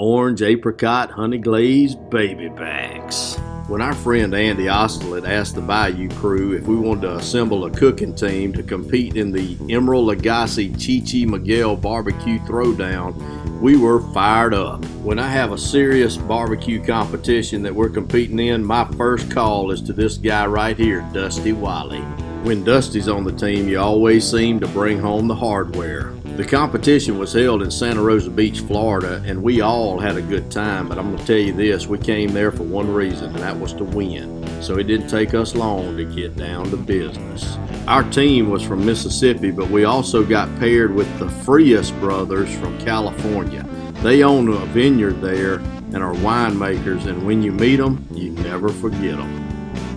orange apricot honey-glazed baby backs. When our friend Andy Ostelet asked the Bayou crew if we wanted to assemble a cooking team to compete in the Emeril Lagasse ChiChi Miguel BBQ Throwdown, we were fired up. When I have a serious barbecue competition that we're competing in, my first call is to this guy right here, Dusty Wiley. When Dusty's on the team, you always seem to bring home the hardware. The competition was held in Santa Rosa Beach, Florida, and we all had a good time, but I'm going to tell you this, we came there for one reason, and that was to win. So it didn't take us long to get down to business. Our team was from Mississippi, but we also got paired with the Frias brothers from California. They own a vineyard there and are winemakers, and when you meet them, you never forget them.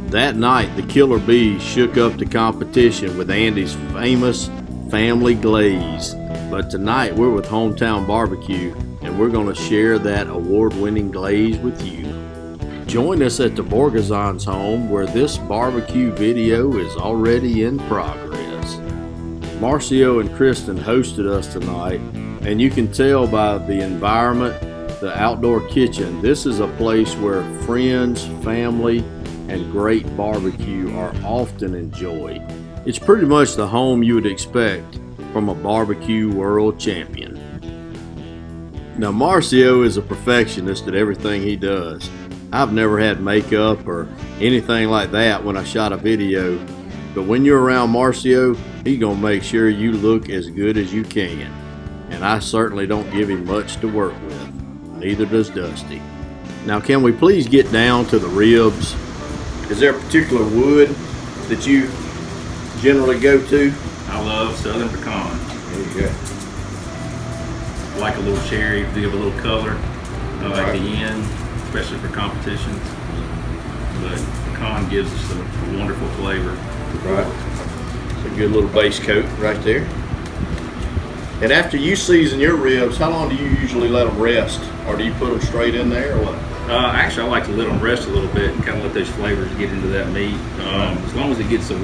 That night, the Killer Bees shook up the competition with Andy's famous family glaze. But tonight, we're with Hometown Barbecue, and we're going to share that award-winning glaze with you. Join us at the Borgazon's home, where this barbecue video is already in progress. Marcio and Kristen hosted us tonight, and you can tell by the environment, the outdoor kitchen, this is a place where friends, family, and great barbecue are often enjoyed. It's pretty much the home you would expect from a barbecue world champion. Now, Marcio is a perfectionist at everything he does. I've never had makeup or anything like that when I shot a video, but when you're around Marcio, he's gonna make sure you look as good as you can. And I certainly don't give him much to work with. Neither does Dusty. Now, can we please get down to the ribs? Is there a particular wood that you generally go to? I love Southern Pecan. There you go. I like a little cherry to give a little color at the end, especially for competitions. But pecan gives us a wonderful flavor. Right. It's a good little base coat right there. And after you season your ribs, how long do you usually let them rest? Or do you put them straight in there or what? Actually, I like to let them rest a little bit and kind of let those flavors get into that meat. As long as it gets a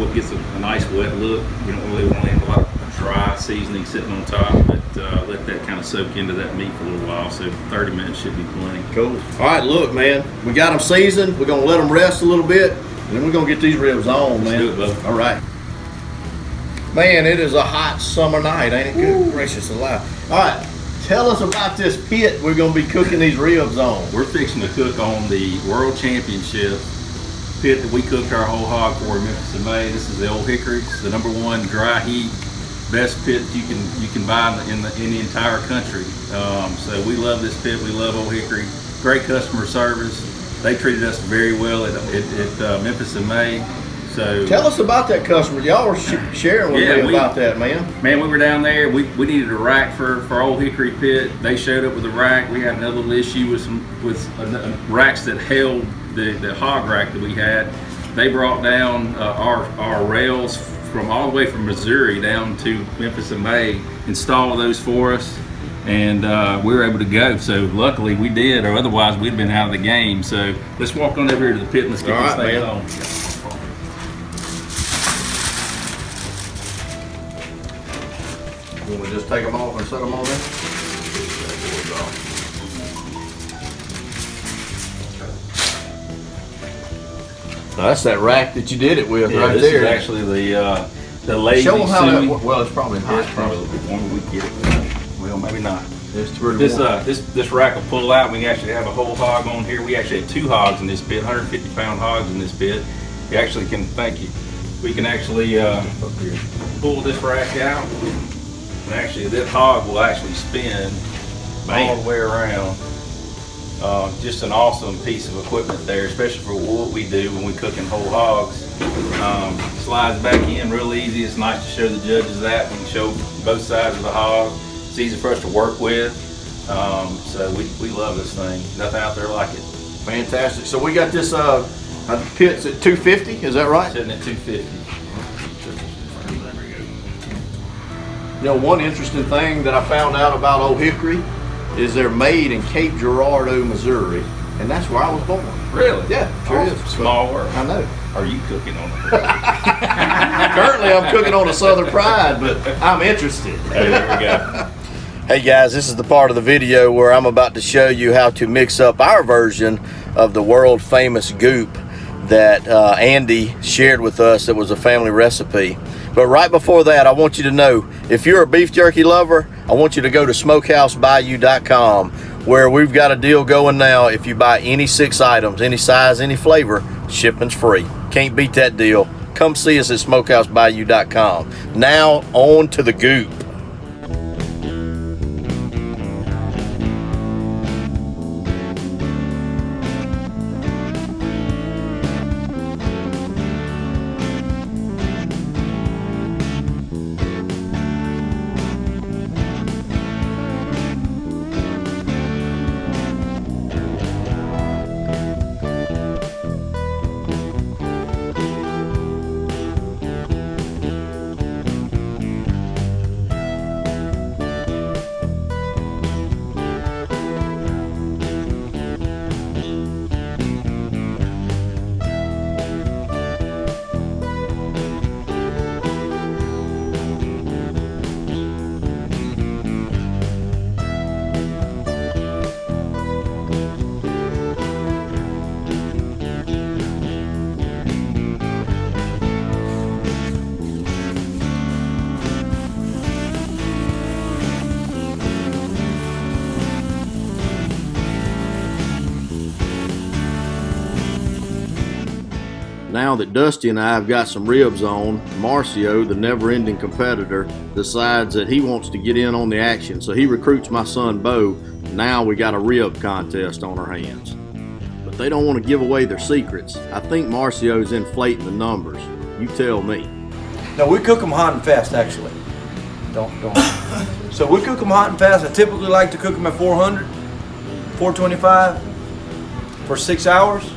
nice wet look, you don't really want to have a lot of dry seasoning sitting on top, but let that kind of soak into that meat for a little while. So 30 minutes should be plenty. Cool. All right, look, man, we got them seasoned. We're going to let them rest a little bit, and then we're going to get these ribs on, man. Let's do it, bud. All right. Man, it is a hot summer night, ain't it? Good gracious alive. All right. Tell us about this pit we're going to be cooking these ribs on. We're fixing to cook on the World Championship pit that we cooked our whole hog for in Memphis in May. This is the Old Hickory. It's the #1 dry heat, best pit you can buy in the entire country. So we love this pit. We love Old Hickory. Great customer service. They treated us very well at Memphis in May. So tell us about that customer. Y'all were sharing with me about that, man. Man, we were down there. We needed a rack for Old Hickory pit. They showed up with a rack. We had another little issue with racks that held the hog rack that we had. They brought down our rails from all the way from Missouri down to Memphis in May, installed those for us, and we were able to go. So luckily we did, or otherwise we'd been out of the game. So let's walk on over here to the pit and let's get this thing on. You want to just take them off and set them on there? Now that's that rack that you did it with right this there. This is actually the lazy Show them how Suey. well, it's probably hot. It's probably a little bit warmer. We can get it. Well, maybe not. It's pretty warm. This rack will pull out. We can actually have a whole hog on here. We actually have 2 hogs in this pit, 150-pound hogs in this pit. You actually can, thank you. We can actually pull this rack out. And actually, this hog will actually spin all the way around. Just an awesome piece of equipment there, especially for what we do when we cook in whole hogs. Slides back in real easy. It's nice to show the judges that. We can show both sides of the hog. It's easy for us to work with. So we love this thing. Nothing out there like it. Fantastic. So we got this pit's at 250, is that right? Sitting at 250. You know, one interesting thing that I found out about Old Hickory is they're made in Cape Girardeau, Missouri, and that's where I was born. Really? Yeah, sure is. Small world. I know. Are you cooking on it? Currently, I'm cooking on a Southern Pride, but I'm interested. There we go. Hey guys, this is the part of the video where I'm about to show you how to mix up our version of the world famous Goop that Andy shared with us. That was a family recipe. But right before that, I want you to know, if you're a beef jerky lover, I want you to go to SmokeHouseBayou.com, where we've got a deal going now. If you buy any 6 items, any size, any flavor, shipping's free. Can't beat that deal. Come see us at SmokeHouseBayou.com. Now on to the Goop. Now that Dusty and I have got some ribs on, Marcio, the never-ending competitor, decides that he wants to get in on the action, so he recruits my son Bo. Now we got a rib contest on our hands. But they don't want to give away their secrets. I think Marcio's inflating the numbers. You tell me. No, we cook them hot and fast, actually. Don't. So we cook them hot and fast. I typically like to cook them at 400, 425 for 6 hours.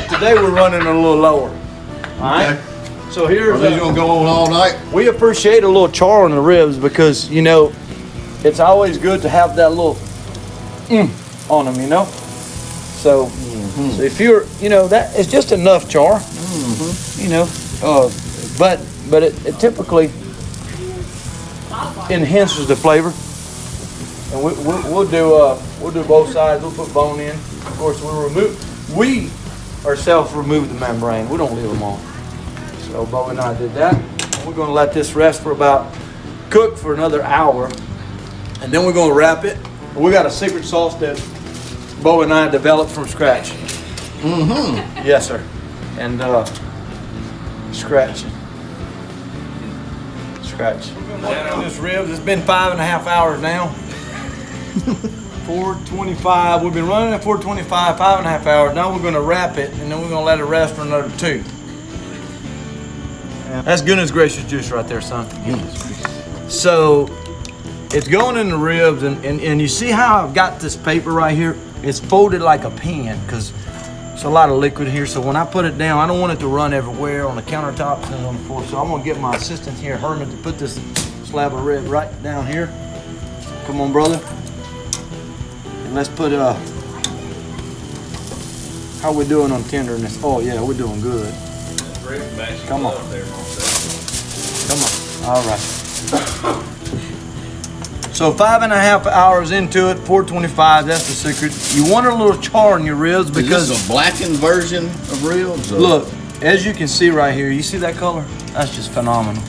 Today we're running a little lower. All right. Okay. So here's. Are these gonna go on all night? We appreciate a little char on the ribs because it's always good to have that little on them, So, so if you're, that it's just enough char. But it typically enhances the flavor. And we'll do both sides. We'll put bone in. Of course, we ourselves remove the membrane. We don't leave them on. So Bo and I did that. We're going to let this rest cook for another hour, and then we're going to wrap it. We got a secret sauce that Bo and I developed from scratch. Yes, sir. And scratch. This ribs. It's been 5.5 hours now. 425. We've been running at 425, 5.5 hours. Now we're going to wrap it, and then we're going to let it rest for another 2. That's goodness gracious juice right there, son. So it's going in the ribs, and you see how I've got this paper right here? It's folded like a pan because there's a lot of liquid here. So when I put it down, I don't want it to run everywhere on the countertops and on the floor. So I'm going to get my assistant here, Herman, to put this slab of rib right down here. Come on, brother. And let's put, how we doing on tenderness? Oh yeah, we're doing good. Come on. Come on, all right. So 5.5 hours into it, 425, that's the secret. You want a little char in your ribs because— Is this a blackened version of ribs? Or? Look, as you can see right here, you see that color? That's just phenomenal.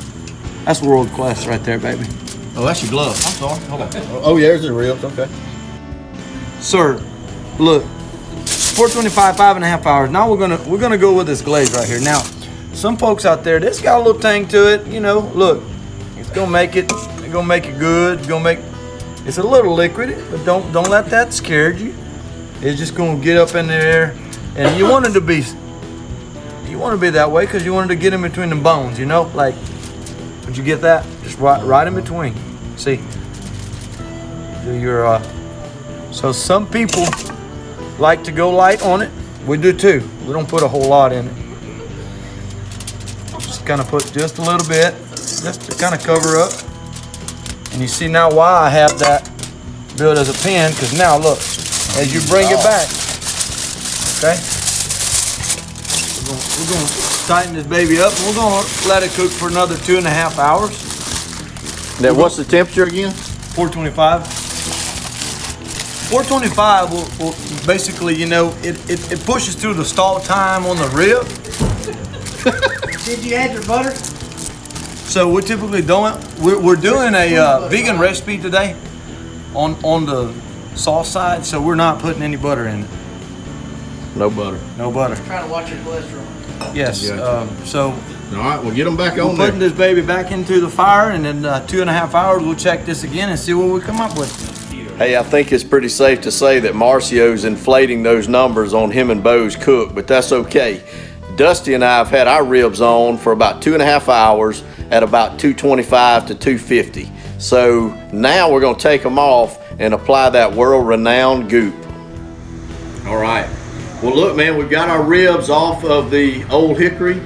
That's world class right there, baby. Oh, that's your glove. I'm sorry. Hold on. Oh, yeah, there's the ribs. Okay. Sir, look, 425, 5.5 hours. Now we're gonna go with this glaze right here. Now, some folks out there, this got a little tang to it. Look, it's gonna make it good. It's a little liquid, but don't let that scare you. It's just gonna get up in there, and you want it to be that way because you want it to get in between the bones. Like, would you get that? Just right in between. See, do your. So some people like to go light on it. We do too. We don't put a whole lot in it. Just kind of put just a little bit, just to kind of cover up. And you see now why I have that built as a pan, because now look, as you bring it back, okay? We're going to tighten this baby up. We're going to let it cook for another 2.5 hours. Now, what's the temperature again? 425. 425 will basically, you know, it pushes through the stall time on the rib. Did you add your butter? So we typically don't. We're doing a vegan recipe today on the sauce side, so we're not putting any butter in it. No butter. No butter. Trying to watch your cholesterol. Yes. Gotcha. So All right, we'll get them back we're on there. putting this baby back into the fire, and in 2.5 hours we'll check this again and see what we come up with. Hey, I think it's pretty safe to say that Marcio's inflating those numbers on him and Bo's cook, but that's okay. Dusty and I have had our ribs on for about 2.5 hours at about 225 to 250. So now we're gonna take them off and apply that world-renowned goop. All right. Well, look, man, we've got our ribs off of the old hickory.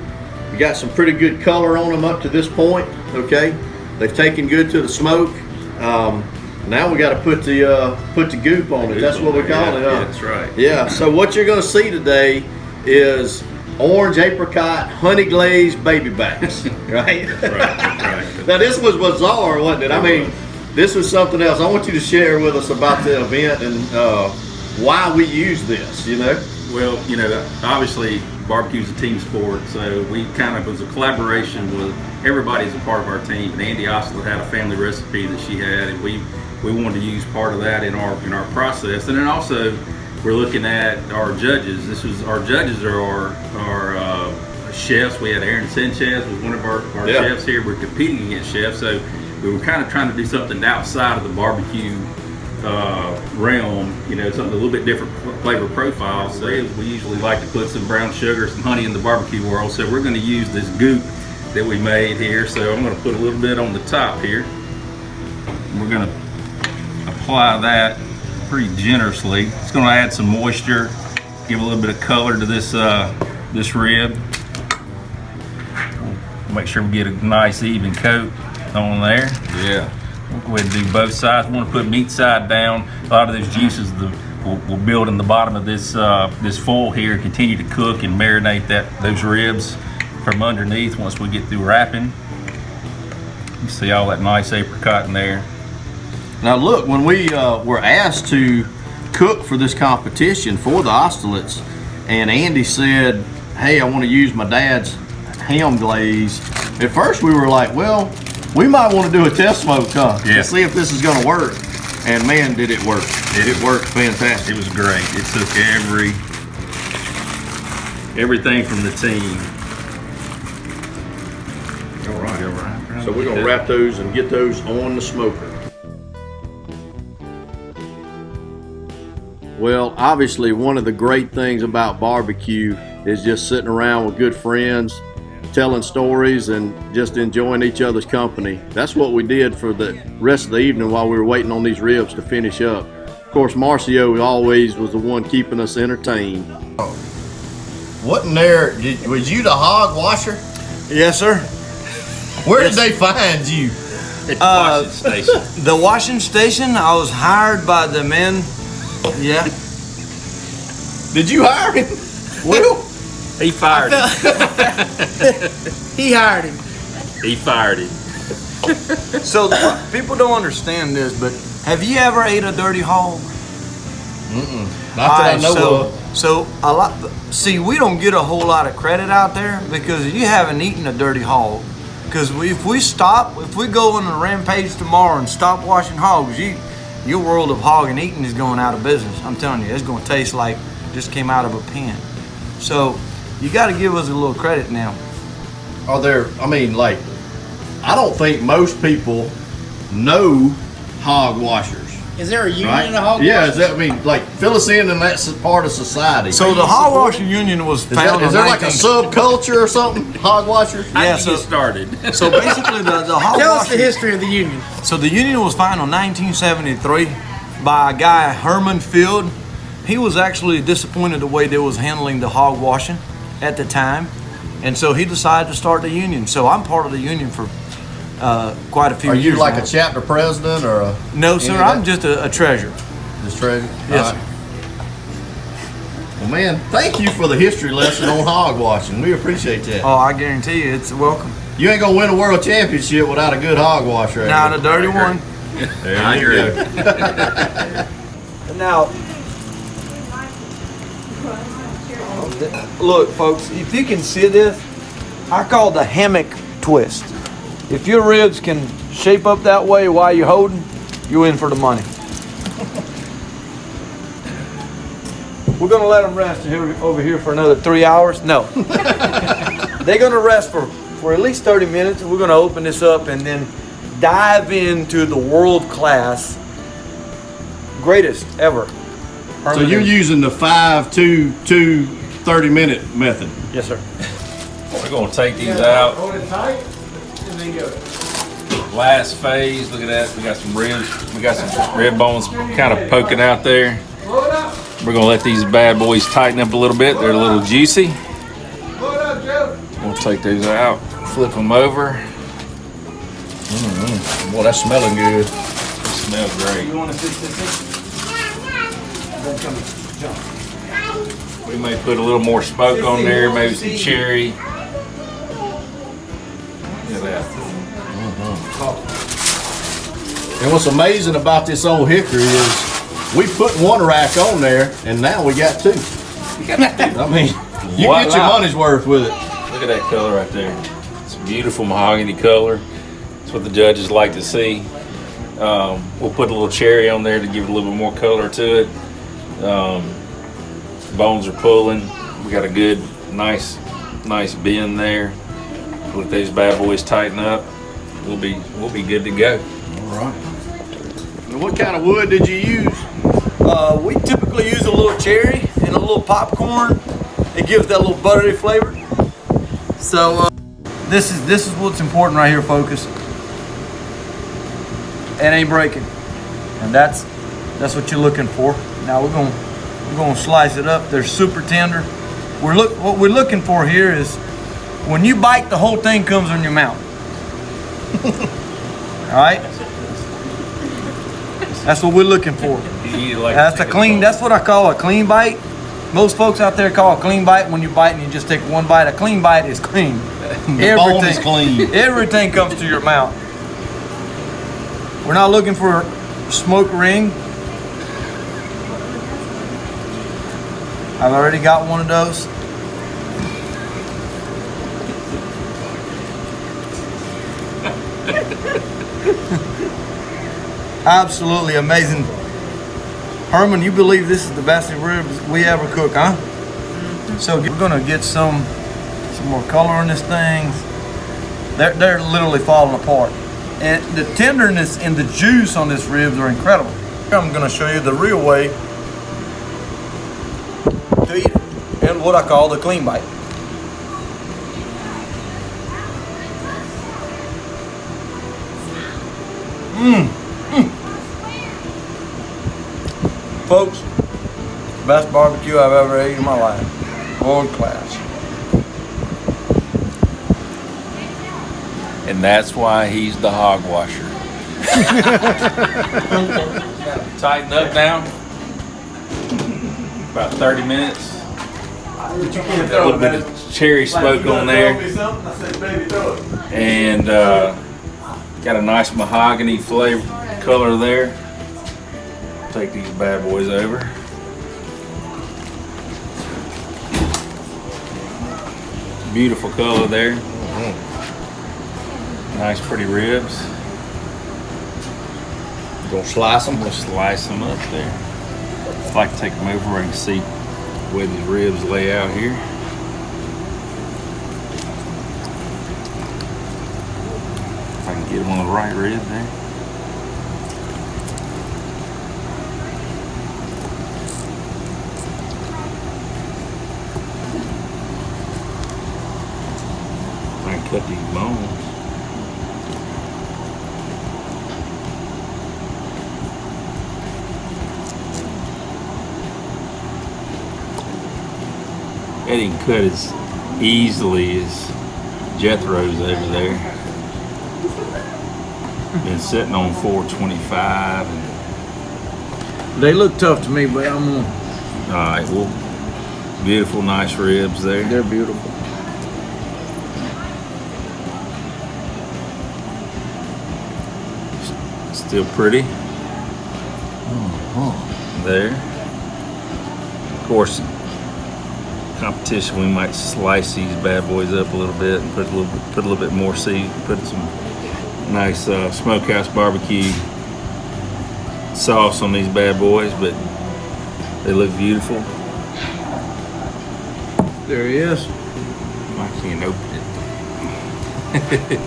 We got some pretty good color on them up to this point, okay? They've taken good to the smoke. Now we got to put the goop on it. That's what we call it, huh? Yeah, that's right. Yeah, so what you're going to see today is orange apricot honey-glazed baby backs, right? That's right. Now, this was bizarre, wasn't it? I mean, this was something else. I want you to share with us about the event and why we use this, you know? Well, you know, obviously barbecue's a team sport, so we kind of was a collaboration with everybody's a part of our team. And Andy Ostler had a family recipe that she had, and we wanted to use part of that in our process. And then also we're looking at our judges. Our judges are our chefs. We had Aaron Sanchez was one of our chefs here. We're competing against chefs, so we were kind of trying to do something outside of the barbecue realm, you know, something a little bit different flavor profile. So we usually like to put some brown sugar, some honey in the barbecue world. So we're going to use this goop that we made here. So I'm going to put a little bit on the top here. We're going to apply that pretty generously. It's going to add some moisture, give a little bit of color to this this rib. Make sure we get a nice even coat on there. Yeah. We'll go ahead and do both sides. We want to put meat side down. A lot of those juices will build in the bottom of this this foil here, continue to cook and marinate those ribs from underneath once we get through wrapping. You see all that nice apricot in there. Now look, when we were asked to cook for this competition for the Ostler's, and Andy said, hey, I want to use my dad's ham glaze. At first we were like, well, we might want to do a test smoke, huh? Yeah. To see if this is going to work. And man, did it work. It worked fantastic. It was great. It took everything from the team. All right. So we're going to wrap those and get those on the smoker. Well, obviously one of the great things about barbecue is just sitting around with good friends, telling stories and just enjoying each other's company. That's what we did for the rest of the evening while we were waiting on these ribs to finish up. Of course, Marcio always was the one keeping us entertained. What in there, was you the hog washer? Yes, sir. Where did they find you? At the washing station. The washing station, I was hired by the men. Yeah. Did you hire him? Well, He fired him. He hired him. He fired him. So people don't understand this, but have you ever ate a dirty hog? not that I know of. So a lot. See, we don't get a whole lot of credit out there because you haven't eaten a dirty hog. Because if we go on a rampage tomorrow and stop washing hogs, your world of hog and eating is going out of business. I'm telling you, it's going to taste like just came out of a pen. So you got to give us a little credit now. Are there, I mean, like, I don't think most people know hog washers. Is there a union Right? in the hog Yeah, washers? is that, I mean, like, fill us in that part of society. So the hog washer union was founded Is in there like a 19 subculture or something? Hog washers? How Yeah, did you get started? So basically the hog Tell us the washer. history of the union. So the union was founded in 1973 by a guy, Herman Field. He was actually disappointed the way they was handling the hog washing at the time. And so he decided to start the union. So I'm part of the union for quite a few Are years you like now. a chapter president or a? No, sir, any of I'm that? just a treasurer. Just treasurer? Yes, All right. Well, man, thank you for the history lesson on hog washing. We appreciate that. Oh, I guarantee you, it's welcome. You ain't gonna win a world championship without a good hog washer. Not a dirty one. There you go. Now, look, folks, if you can see this, I call the hammock twist. If your ribs can shape up that way while you're holding, you're in for the money. We're gonna let them rest over here for another 3 hours. No, they're gonna rest for at least 30 minutes. We're gonna open this up and then dive into the world-class, greatest ever. So you're using the 5-2-2 30-minute method. Yes, sir. We're gonna take these out. Hold it tight and then go. Last phase, look at that. We got some ribs. We got some rib bones kind of poking out there. Blow it up. We're gonna let these bad boys tighten up a little bit. They're a little juicy. Blow it up, Joe. We'll take these out, flip them over. Boy, that's smelling good. They smell great. You want to fix this in? Then come jump. We may put a little more smoke on there, maybe some cherry. Look at that. And what's amazing about this old hickory is we put one rack on there, and now we got two. I mean, you get your money's worth with it. Look at that color right there. It's a beautiful mahogany color. That's what the judges like to see. We'll put a little cherry on there to give it a little bit more color to it. Bones are pulling. We got a good, nice bend there. Let these bad boys tighten up. We'll be good to go. All right. And what kind of wood did you use? We typically use a little cherry and a little popcorn. It gives that little buttery flavor. So this is what's important right here, focus. It ain't breaking, and that's what you're looking for. Now we're gonna slice it up. They're super tender. What we're looking for here is when you bite, the whole thing comes in your mouth. All right. That's what we're looking for. That's a clean. That's what I call a clean bite. Most folks out there call a clean bite when you bite and you just take one bite. A clean bite is clean. The bone is clean. Everything comes to your mouth. We're not looking for a smoke ring. I've already got one of those. Absolutely amazing. Herman, you believe this is the best ribs we ever cook, huh? So we're gonna get some more color on this thing. They're literally falling apart. And the tenderness and the juice on this ribs are incredible. I'm gonna show you the real way to eat it, and what I call the clean bite. Folks, best barbecue I've ever ate in my life. World class. And that's why he's the hog washer. Tighten up now. About 30 minutes. A little bit of cherry smoke on there. And got a nice mahogany flavor color there. Take these bad boys over. Beautiful color there. Nice pretty ribs. Gonna slice them? We'll slice them up there. I'd like to take them over and see where these ribs lay out here. If I can get them on the right rib there. I can cut these bones. That didn't cut as easily as Jethro's over there. Been sitting on 425. They look tough to me, but I'm gonna. All right, well, beautiful, nice ribs there. They're beautiful. Still pretty. There. Of course, competition, we might slice these bad boys up a little bit and put a little bit more put some nice smokehouse barbecue sauce on these bad boys, but they look beautiful. There he is. I can't open it.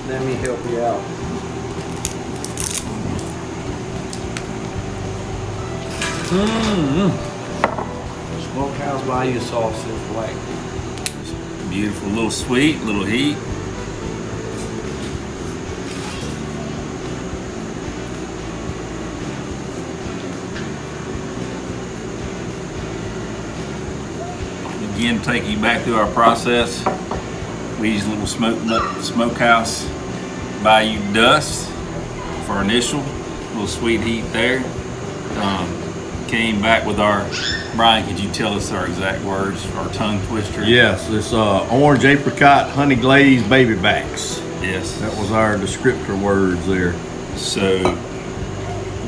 Let me help you out. Smokehouse Bayou sauce is like Beautiful, a little sweet, a little heat. Again, take you back through our process. We use a little smokehouse Bayou dust for our initial, little sweet heat there. Came back with our, Brian, could you tell us our exact words, our tongue twister? Yes, it's orange apricot honey-glazed baby backs. Yes. That was our descriptor words there. So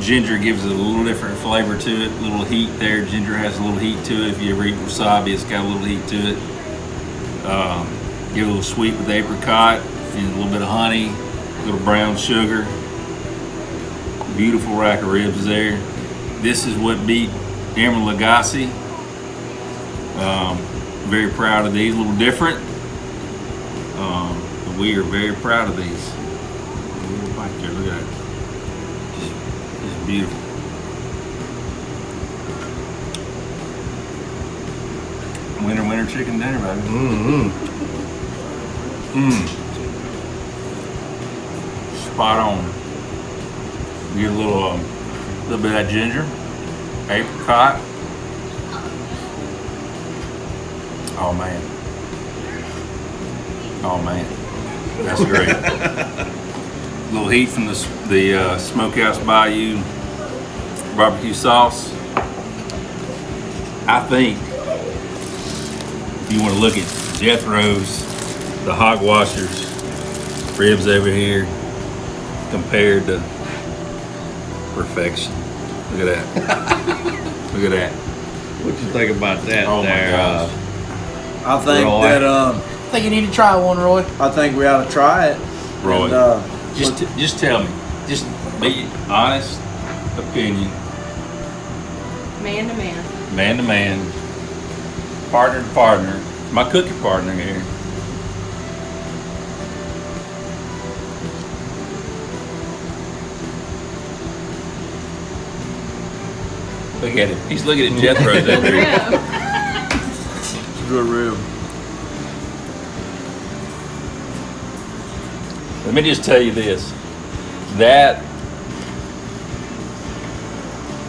ginger gives it a little different flavor to it, a little heat there. Ginger has a little heat to it. If you ever eat wasabi, it's got a little heat to it. Give it a little sweet with apricot and a little bit of honey, a little brown sugar. Beautiful rack of ribs there. This is what beat Emeril Lagasse. Very proud of these, a little different. But we are very proud of these. Right there, look at that. Just beautiful. Winter chicken dinner, baby. Spot on. Get a little bit of that ginger, apricot. Oh man. Oh man. That's great. A little heat from the Smokehouse Bayou barbecue sauce. I think if you want to look at Jethro's, the Hogwashers ribs over here compared to perfection. Look at that. Look at that. What you think about that Oh there? my gosh. I think Roy. that I think you need to try one, Roy. I think we ought to try it. Roy, And, just tell me. Just be honest opinion. Man to man. Man to man. Partner to partner. My cooking partner here. Look at him. He's looking at Jethro's over here. Yeah. good rib. Let me just tell you this. That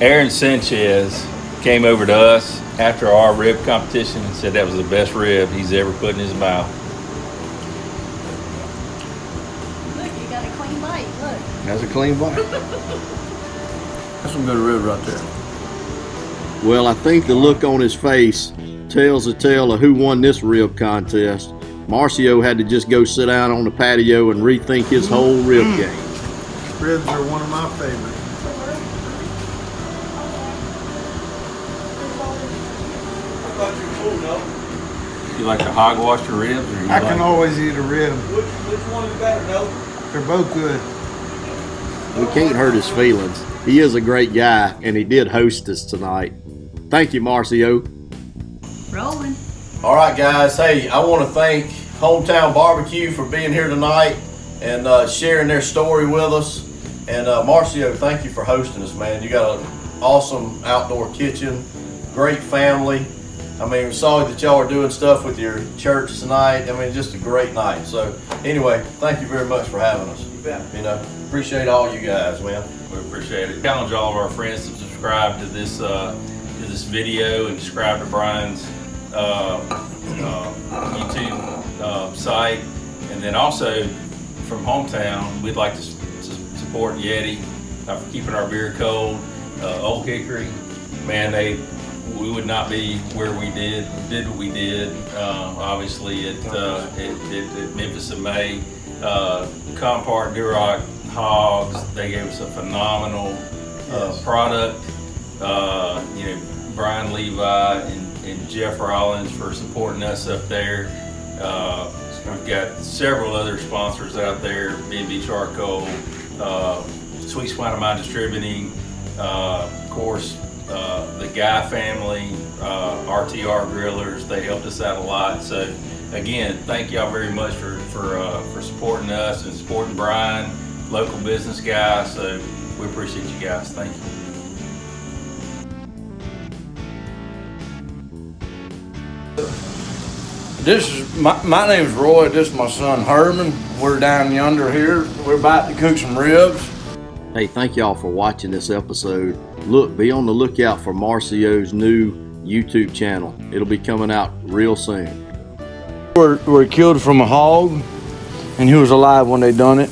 Aaron Sanchez came over to us after our rib competition and said that was the best rib he's ever put in his mouth. Look, you got a clean bite. Look. That's a clean bite. That's some good rib right there. Well, I think the look on his face tells a tale of who won this rib contest. Marcio had to just go sit down on the patio and rethink his whole rib game. Ribs are one of my favorites. You like the Hogwash ribs? Or you I like can always eat a rib. Which one is better, no? They're both good. We can't hurt his feelings. He is a great guy, and he did host us tonight. Thank you, Marcio. Rolling. All right, guys. Hey, I want to thank Hometown Barbecue for being here tonight and sharing their story with us. And Marcio, thank you for hosting us, man. You got an awesome outdoor kitchen, great family. I mean, we saw that y'all are doing stuff with your church tonight. I mean, just a great night. So anyway, thank you very much for having us. You know, appreciate all you guys, man. We appreciate it. Challenge all of our friends to subscribe to this video and subscribe to Brian's YouTube site. And then also from Hometown, we'd like to support Yeti for keeping our beer cold. Old Hickory, man, we would not be where we did what we did. Obviously at Memphis in May. Compart, Duroc, hogs. They gave us a phenomenal product. You know, Brian Levi and Jeff Rollins for supporting us up there. We've got several other sponsors out there, B&B Charcoal, Sweet Swine of Mine Distributing, of course, the Guy family, RTR Grillers. They helped us out a lot. So again, thank y'all very much for supporting us and supporting Brian, local business guy. So we appreciate you guys. Thank you. This is my name's Roy. This is my son Herman. We're down yonder here. We're about to cook some ribs. Hey, thank y'all for watching this episode. Look, be on the lookout for Marcio's new YouTube channel. It'll be coming out real soon. We're killed from a hog, and he was alive when they done it.